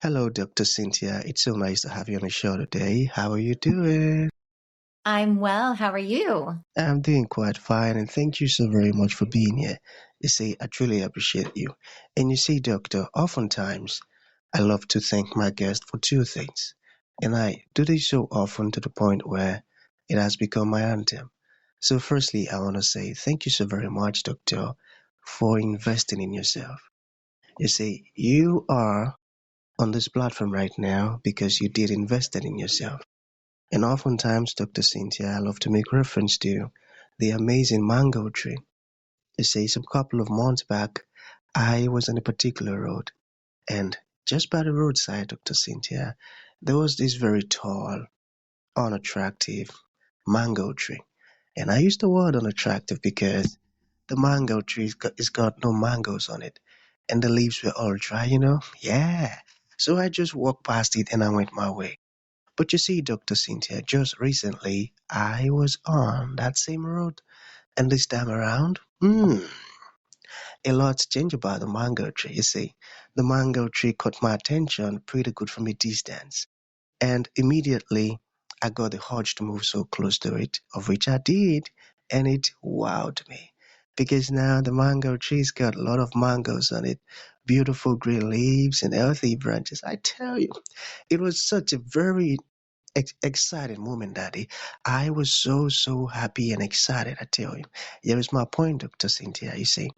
Hello, Dr. Cynthia. It's so nice to have you on the show today. How are you doing? I'm well. How are you? I'm doing quite fine, and thank you so very much for being here. You see, I truly appreciate you. And you see, Doctor, oftentimes I love to thank my guest for two things. And I do this so often to the point where it has become my anthem. So, firstly, I want to say thank you so very much, Doctor, for investing in yourself. You see, you are on this platform right now because you did invest in yourself. And oftentimes, Dr. Cynthia, I love to make reference to the amazing mango tree. You see, some couple of months back, I was on a particular road, and just by the roadside, Dr. Cynthia, there was this very tall, unattractive mango tree. And I use the word unattractive because the mango tree it's got no mangoes on it, and the leaves were all dry. Yeah. So I just walked past it and I went my way. But you see, Dr. Cynthia, just recently I was on that same road, and this time around, a lot's changed about the mango tree. You see, the mango tree caught my attention pretty good from a distance, and immediately I got the urge to move so close to it, of which I did, and it wowed me. Because now the mango tree's got a lot of mangoes on it, beautiful green leaves and healthy branches. I tell you, it was such a very exciting moment, Daddy. I was so happy and excited, I tell you. Here is my point, Dr. Cynthia. You see,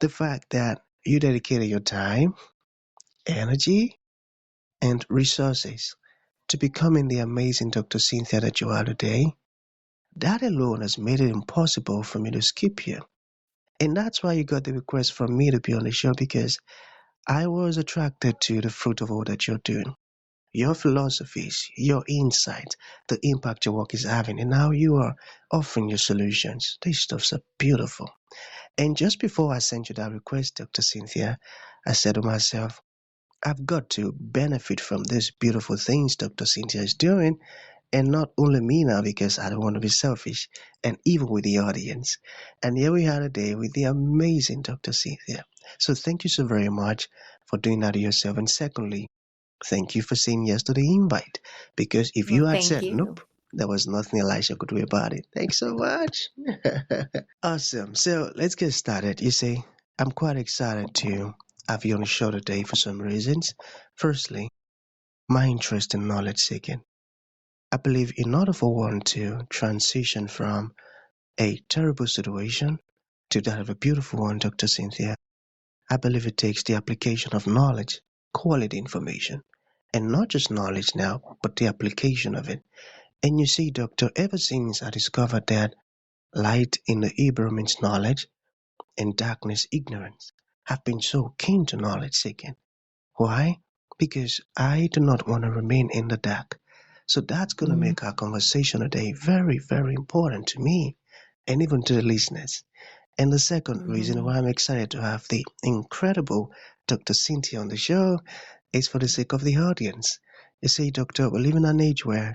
the fact that you dedicated your time, energy, and resources to becoming the amazing Dr. Cynthia that you are today, that alone has made it impossible for me to skip you. And that's why you got the request from me to be on the show because I was attracted to the fruit of all that you're doing. Your philosophies, your insight, the impact your work is having, and how you are offering your solutions. These stuffs are beautiful. And just before I sent you that request, Dr. Cynthia, I said to myself, I've got to benefit from these beautiful things Dr. Cynthia is doing, and not only me now because I don't want to be selfish, and even with the audience. And here we are today with the amazing Dr. Cynthia. So thank you so very much for doing that to yourself. And secondly, thank you for saying yes to the invite, because if Well, you had thank said you. nope, there was nothing Elisha could do about it. Thanks so much. Awesome. So let's get started. You see, I'm quite excited to have you on the show today for some reasons. Firstly, my interest in knowledge seeking. I believe in order for one to transition from a terrible situation to that of a beautiful one, Dr. Cynthia, I believe it takes the application of knowledge, quality information, and not just knowledge now, but the application of it. And you see, Doctor, ever since I discovered that light in the Hebrew means knowledge and darkness ignorance, I've been so keen to knowledge seeking. Why? Because I do not want to remain in the dark. So that's going to Mm, make our conversation today very important to me and even to the listeners. And the second reason mhm. why I'm excited to have the incredible Dr. Cynthia on the show is for the sake of the audience. You see, Doctor, we live in an age where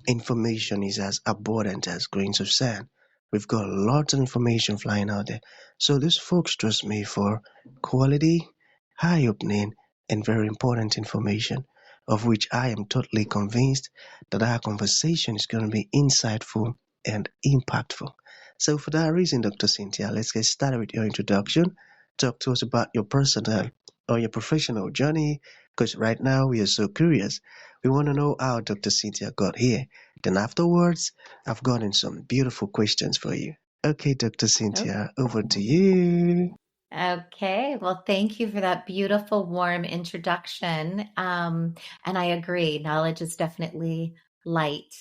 information is as abundant as grains of sand. We've got lots of information flying out there. So these folks trust me for quality, eye-opening, and very important information, of which I am totally convinced that our conversation is going to be insightful and impactful. So for that reason, Dr. Cynthia, let's get started with your introduction. Talk to us about your personal or your professional journey, because right now we are so curious. We want to know how Dr. Cynthia got here. Then afterwards, I've gotten some beautiful questions for you. Okay, Dr. Oh, Cynthia, over to you. okay. Well, thank you for that beautiful, warm introduction. And I agree, knowledge is definitely light.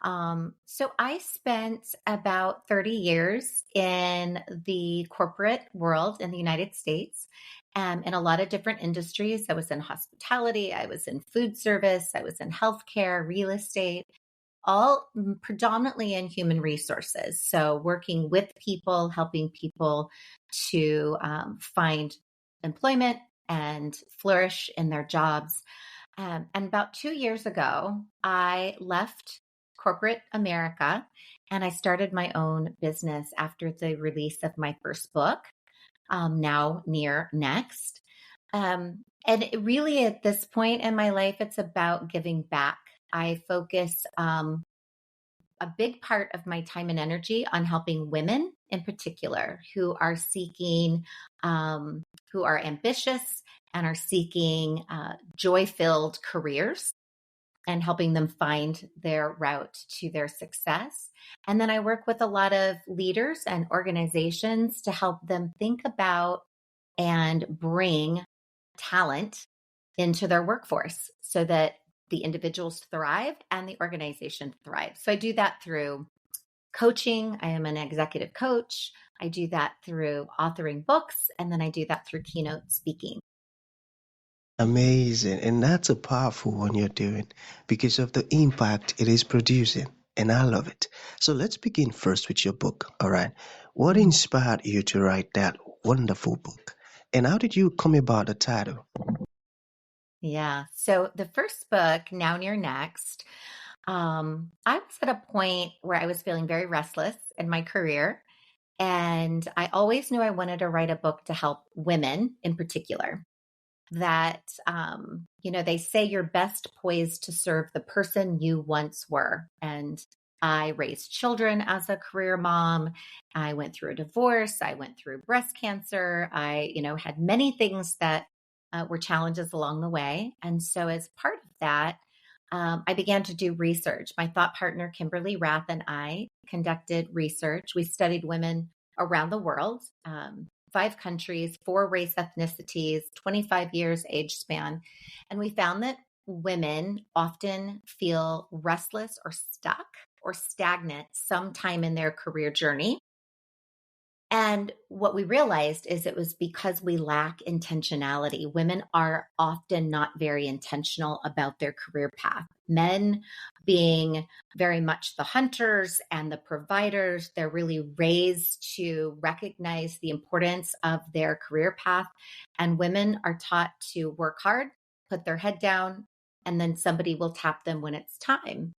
So I spent about 30 years in the corporate world in the United States, in a lot of different industries. I was in hospitality, I was in food service, I was in healthcare, real estate. All predominantly in human resources. So, working with people, helping people to find employment and flourish in their jobs. And about 2 years ago, I left corporate America and I started my own business after the release of my first book, Now Near Next. And really, at this point in my life, it's about giving back. I focus a big part of my time and energy on helping women in particular who are seeking, who are ambitious and are seeking joy filled careers and helping them find their route to their success. And then I work with a lot of leaders and organizations to help them think about and bring talent into their workforce so that the individuals thrive and the organization thrives. So I do that through coaching. I am an executive coach. I do that through authoring books, and then I do that through keynote speaking. Amazing. And that's a powerful one you're doing because of the impact it is producing. And I love it. So let's begin first with your book. All right. What Mhm. inspired you to write that wonderful book? And how did you come about the title? Yeah. So the first book, Now Near Next, I was at a point where I was feeling very restless in my career. And I always knew I wanted to write a book to help women in particular. That, they say you're best poised to serve the person you once were. And I raised children as a career mom. I went through a divorce. I went through breast cancer. I, had many things that were challenges along the way. And so, as part of that, I began to do research. My thought partner, Kimberly Rath, and I conducted research. We studied women around the world, 5 countries, 4 race ethnicities, 25 years age span. And we found that women often feel restless or stuck or stagnant sometime in their career journey. And what we realized is it was because we lack intentionality. Women are often not very intentional about their career path. Men being very much the hunters and the providers, they're really raised to recognize the importance of their career path. And women are taught to work hard, put their head down, and then somebody will tap them when it's time.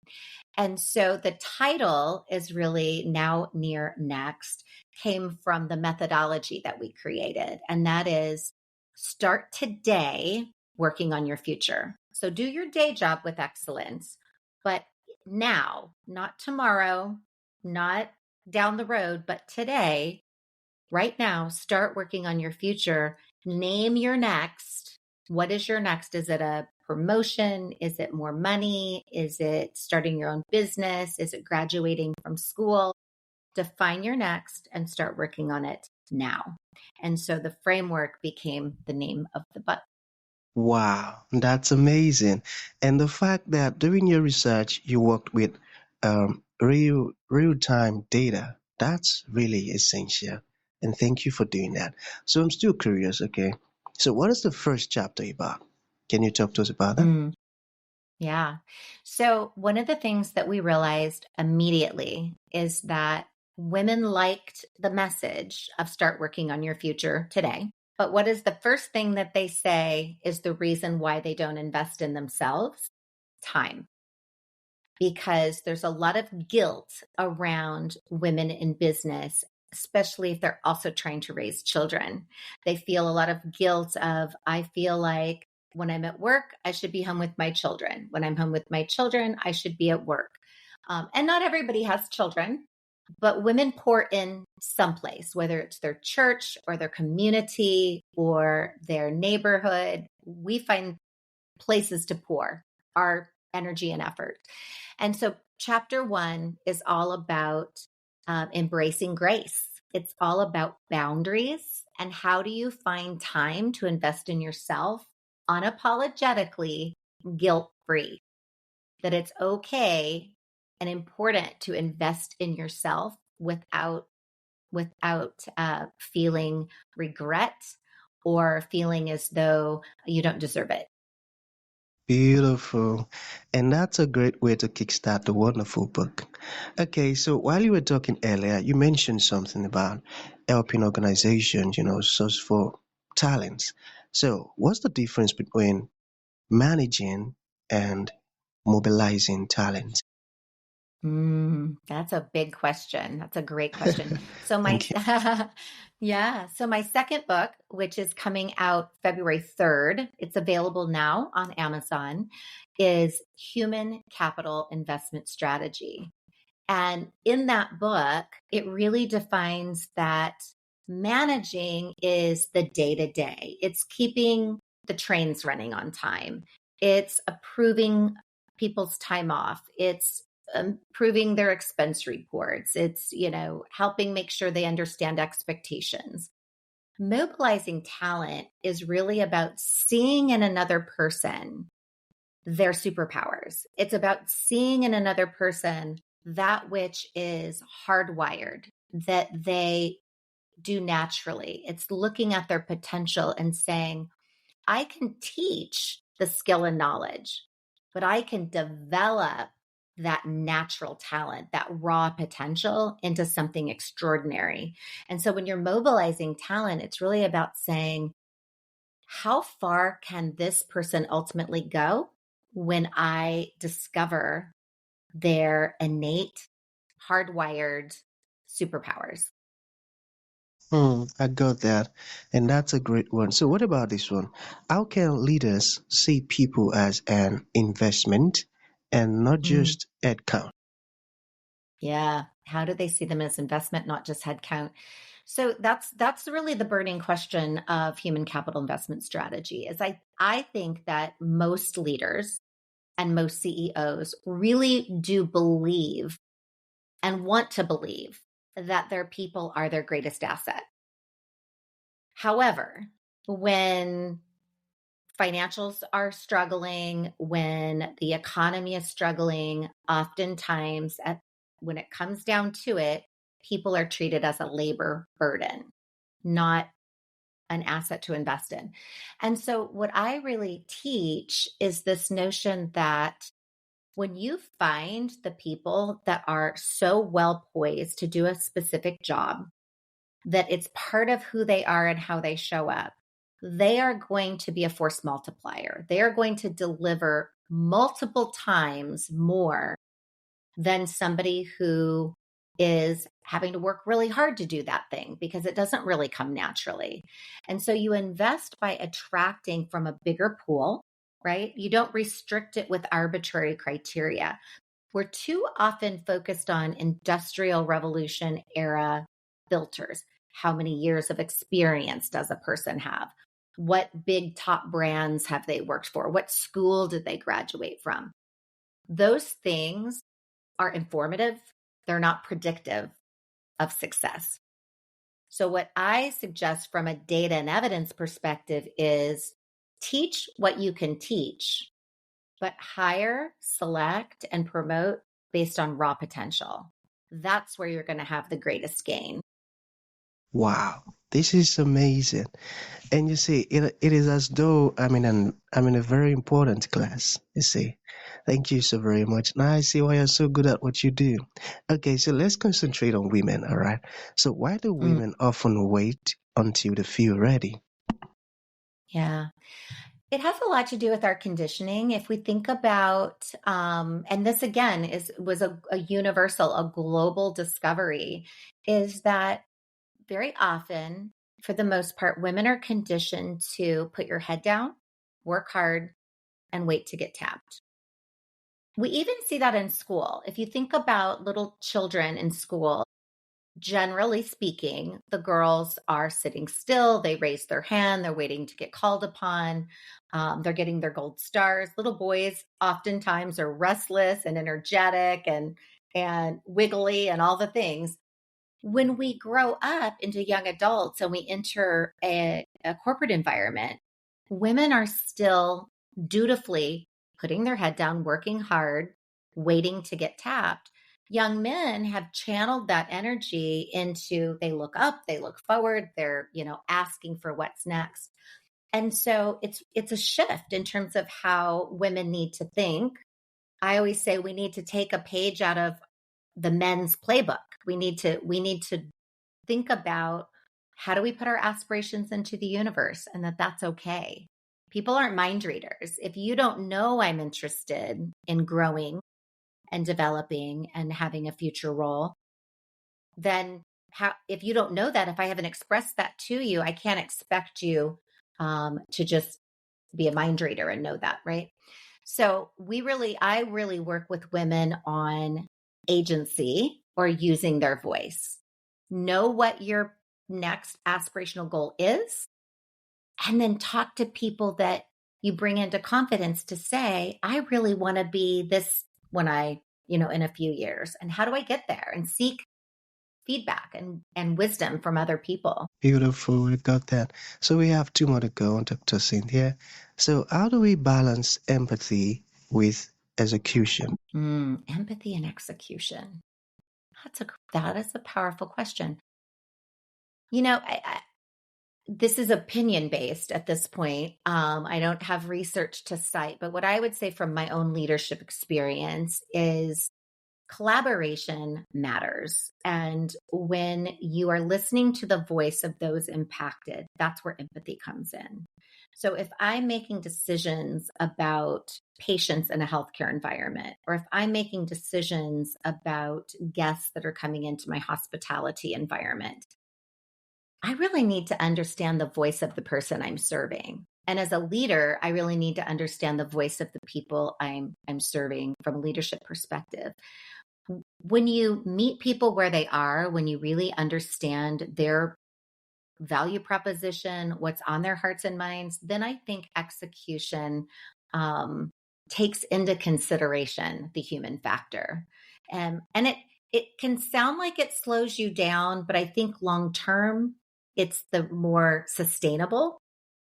And so the title is really Now Near Next, came from the methodology that we created. And that is start today working on your future. So do your day job with excellence, but now, not tomorrow, not down the road, but today, right now, start working on your future. Name your next. What is your next? Is it a promotion? Is it more money? Is it starting your own business? Is it graduating from school? Define your next and start working on it now. And so the framework became the name of the book. Wow, that's amazing. And the fact that during your research you worked with real-time data, that's really essential. And thank you for doing that. So I'm still curious, okay? So what is the first chapter about? Can you talk to us about that? Mm, yeah. So one of the things that we realized immediately is that women liked the message of start working on your future today. But what is the first thing that they say is the reason why they don't invest in themselves? Time. Because there's a lot of guilt around women in business, especially if they're also trying to raise children. They feel a lot of guilt of, I feel like when I'm at work, I should be home with my children. When I'm home with my children, I should be at work. And not everybody has children, but women pour in someplace, whether it's their church or their community or their neighborhood. We find places to pour our energy and effort. And so, chapter 1 is all about embracing grace. It's all about boundaries and how do you find time to invest in yourself unapologetically, guilt free. That it's okay and important to invest in yourself without feeling regret or feeling as though you don't deserve it. Beautiful. And that's a great way to kickstart the wonderful book. Okay, so while you were talking earlier, you mentioned something about helping organizations, search for talents. So, what's the difference between managing and mobilizing talent? That's a big question. That's a great question. So my Thank you. yeah, so my second book, which is coming out February 3rd, it's available now on Amazon, is Human Capital Investment Strategy. And in that book, it really defines that managing is the day to day. It's keeping the trains running on time. It's approving people's time off. It's improving their expense reports. It's, helping make sure they understand expectations. Mobilizing talent is really about seeing in another person their superpowers. It's about seeing in another person that which is hardwired, that they do naturally. It's looking at their potential and saying, I can teach the skill and knowledge, but I can develop that natural talent, that raw potential into something extraordinary. And so when you're mobilizing talent, it's really about saying, how far can this person ultimately go when I discover their innate, hardwired superpowers? I got that. And that's a great one. So what about this one? How can leaders see people as an investment and not Mm, just headcount? yeah. How do they see them as investment, not just headcount? So that's really the burning question of human capital investment strategy. Is I think that most leaders and most CEOs really do believe and want to believe that their people are their greatest asset. However, when financials are struggling, when the economy is struggling, oftentimes when it comes down to it, people are treated as a labor burden, not an asset to invest in. And so, what I really teach is this notion that when you find the people that are so well poised to do a specific job, that it's part of who they are and how they show up, they are going to be a force multiplier. They are going to deliver multiple times more than somebody who is having to work really hard to do that thing because it doesn't really come naturally. And so you invest by attracting from a bigger pool, right? You don't restrict it with arbitrary criteria. We're too often focused on industrial revolution era filters. How many years of experience does a person have? What big top brands have they worked for? What school did they graduate from? Those things are informative, they're not predictive of success. So, what I suggest from a data and evidence perspective is teach what you can teach, but hire, select, and promote based on raw potential. That's where you're going to have the greatest gain. Wow, this is amazing. And you see, it is as though I'm in a very important class. You see, thank you so very much. Now I see why you're so good at what you do. Okay, so let's concentrate on women. All right. So why do Mm, women often wait until they feel ready? yeah. It has a lot to do with our conditioning. If we think about, and this again was a universal, a global discovery, is that very often, for the most part, women are conditioned to put your head down, work hard, and wait to get tapped. We even see that in school. If you think about little children in school, generally speaking, the girls are sitting still. They raise their hand. They're waiting to get called upon. They're getting their gold stars. Little boys oftentimes are restless and energetic and wiggly and all the things. When we grow up into young adults and we enter a corporate environment, women are still dutifully putting their head down, working hard, waiting to get tapped. Young men have channeled that energy into they look up, they look forward, they're, asking for what's next. And so it's a shift in terms of how women need to think. I always say we need to take a page out of the men's playbook. We need to think about how do we put our aspirations into the universe and that's okay. People aren't mind readers. If you don't know I'm interested in growing, and developing and having a future role, then if you don't know that, if I haven't expressed that to you, I can't expect you to just be a mind reader and know that, right? So I really work with women on agency or using their voice. Know what your next aspirational goal is, and then talk to people that you bring into confidence to say, I really want to be this when in a few years. And how do I get there? And seek feedback and wisdom from other people. Beautiful, we got that. So we have two more to go, Dr. Cynthia. So how do we balance empathy with execution? Empathy and execution. That is a powerful question. This is opinion based at this point. I don't have research to cite, but what I would say from my own leadership experience is collaboration matters. And when you are listening to the voice of those impacted, that's where empathy comes in. So if I'm making decisions about patients in a healthcare environment, or if I'm making decisions about guests that are coming into my hospitality environment, I really need to understand the voice of the person I'm serving. And as a leader, I really need to understand the voice of the people I'm serving from a leadership perspective. When you meet people where they are, when you really understand their value proposition, what's on their hearts and minds, then I think execution takes into consideration the human factor. And it can sound like it slows you down, but I think long term, it's the more sustainable,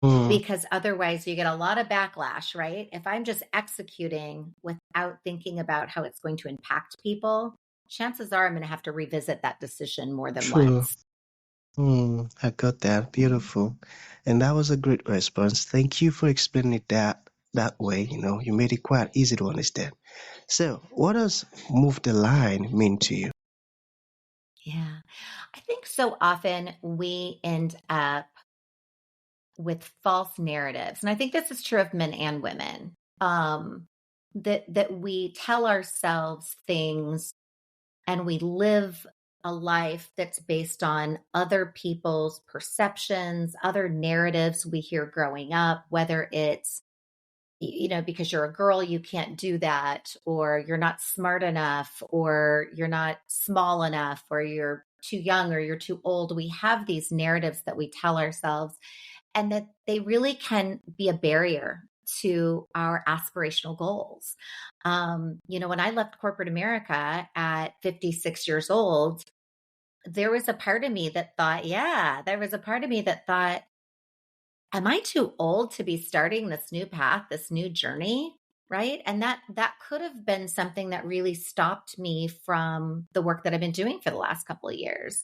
Hmm, because otherwise you get a lot of backlash, right? If I'm just executing without thinking about how it's going to impact people, chances are I'm going to have to revisit that decision more than true. once. I got that. Beautiful. And that was a great response. Thank you for explaining it that way. You made it quite easy to understand. So, what does move the line mean to you? Yeah. I think so often we end up with false narratives. And I think this is true of men and women. That we tell ourselves things and we live a life that's based on other people's perceptions, other narratives we hear growing up, whether it's, because you're a girl, you can't do that, or you're not smart enough, or you're not small enough, or you're too young, or you're too old. We have these narratives that we tell ourselves, and that they really can be a barrier to our aspirational goals. When I left corporate America at 56 years old, there was a part of me that thought, am I too old to be starting this new path, this new journey? Right. And that could have been something that really stopped me from the work that I've been doing for the last couple of years.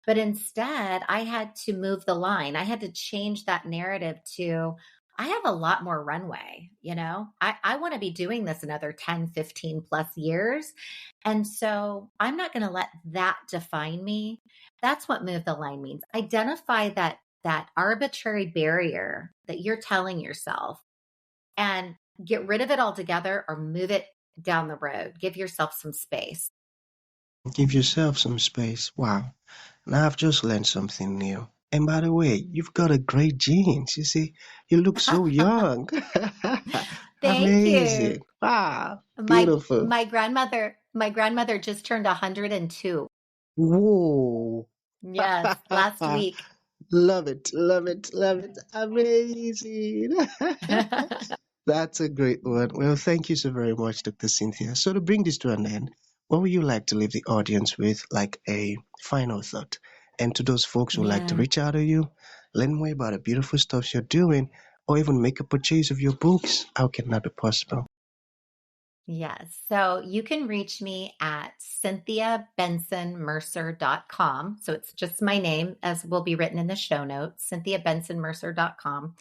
But instead, I had to move the line. I had to change that narrative to, I have a lot more runway. I want to be doing this another 10, 15 plus years. And so I'm not going to let that define me. That's what move the line means. Identify that arbitrary barrier that you're telling yourself and get rid of it altogether or move it down the road. Give yourself some space. Give yourself some space. Wow. Now I've just learned something new. And by the way, you've got a great genes. You see, you look so young. Thank you. Amazing. Wow. My Beautiful. my grandmother just turned 102. Whoa. Yes, last week. Love it. Love it. Love it. Amazing. That's a great one. Well, thank you so very much, Dr. Cynthia. So to bring this to an end, what would you like to leave the audience with, like a final thought? And to those folks who like to Yeah. reach out to you, learn more about the beautiful stuff you're doing, or even make a purchase of your books, how can that be possible? Yes. So you can reach me at cynthiabensonmercer.com. So it's just my name, as will be written in the show notes, cynthiabensonmercer.com.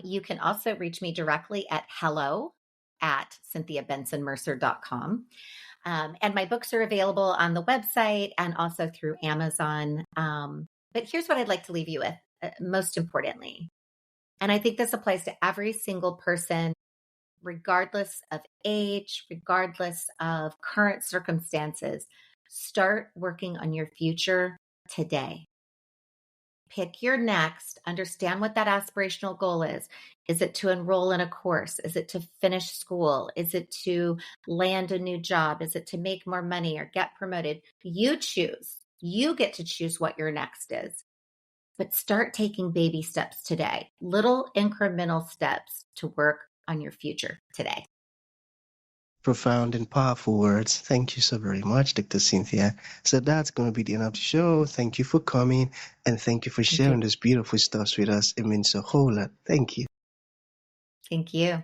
You can also reach me directly at hello@cynthiabensonmercer.com. And my books are available on the website and also through Amazon. But here's what I'd like to leave you with, most importantly. And I think this applies to every single person regardless of age, regardless of current circumstances. Start working on your future today. Pick your next, understand what that aspirational goal is. Is it to enroll in a course? Is it to finish school? Is it to land a new job? Is it to make more money or get promoted? You choose. You get to choose what your next is. But start taking baby steps today, little incremental steps to work on your future today. Profound and powerful words. Thank you so very much, Dr. Cynthia. So that's going to be the end of the show. Thank you for coming and thank you for Thank you. sharing this beautiful stuff with us. It means a whole lot. Thank you. Thank you.